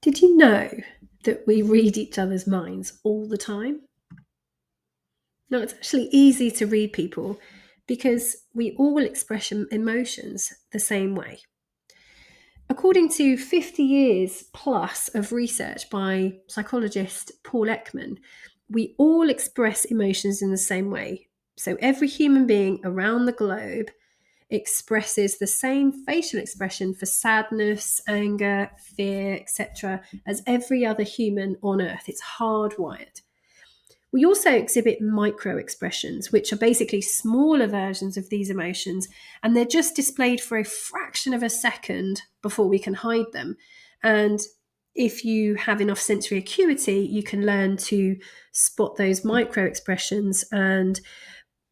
Did you know that we read each other's minds all the time? Now, it's actually easy to read people because we all express emotions the same way. According to 50 years plus of research by psychologist Paul Ekman, we all express emotions in the same way. So every human being around the globe expresses the same facial expression for sadness, anger, fear, etc., as every other human on earth. It's hardwired. We also exhibit micro expressions, which are basically smaller versions of these emotions, and they're just displayed for a fraction of a second before we can hide them. And if you have enough sensory acuity, you can learn to spot those micro expressions and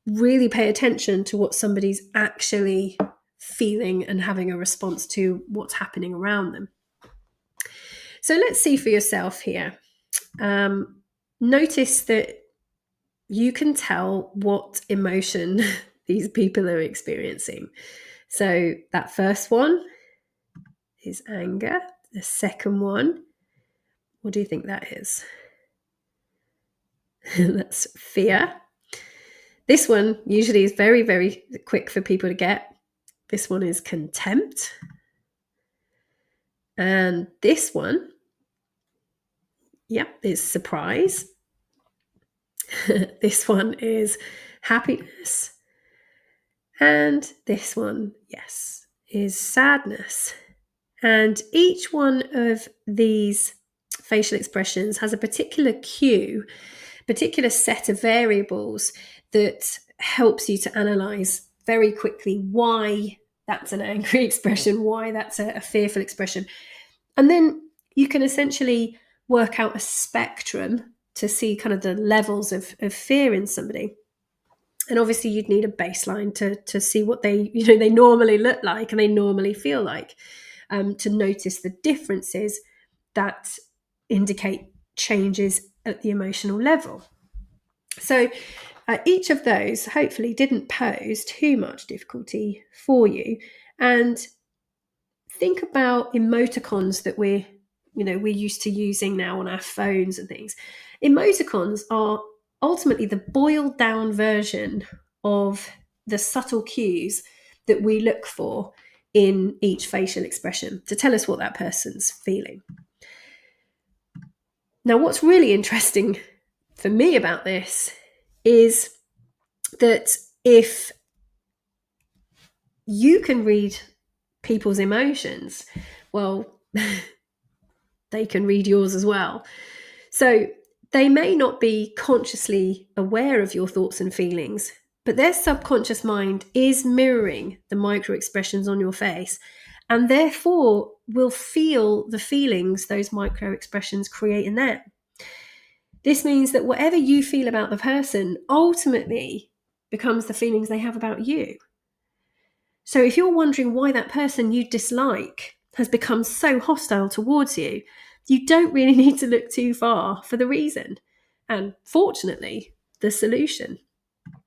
really pay attention to what somebody's actually feeling and having a response to what's happening around them. So let's see for yourself here. Notice that you can tell what emotion these people are experiencing. So that first one is anger. The second one, what do you think that is? That's fear. This one usually is very, very quick for people to get. This one is contempt. And this one, is surprise. This one is happiness. And this one, yes, is sadness. And each one of these facial expressions has a particular cue, particular set of variables that helps you to analyze very quickly why that's an angry expression, why that's a fearful expression. And then you can essentially work out a spectrum to see kind of the levels of fear in somebody. And obviously you'd need a baseline to see what they normally look like and they normally feel like, to notice the differences that indicate changes at the emotional level. So each of those hopefully didn't pose too much difficulty for you. And think about emoticons that we're used to using now on our phones and things. Emoticons are ultimately the boiled down version of the subtle cues that we look for in each facial expression to tell us what that person's feeling. Now, what's really interesting for me about this is that if you can read people's emotions, well, they can read yours as well. So they may not be consciously aware of your thoughts and feelings, but their subconscious mind is mirroring the micro expressions on your face and therefore will feel the feelings those micro expressions create in them. This means that whatever you feel about the person ultimately becomes the feelings they have about you. So if you're wondering why that person you dislike has become so hostile towards you, you don't really need to look too far for the reason. And fortunately, the solution.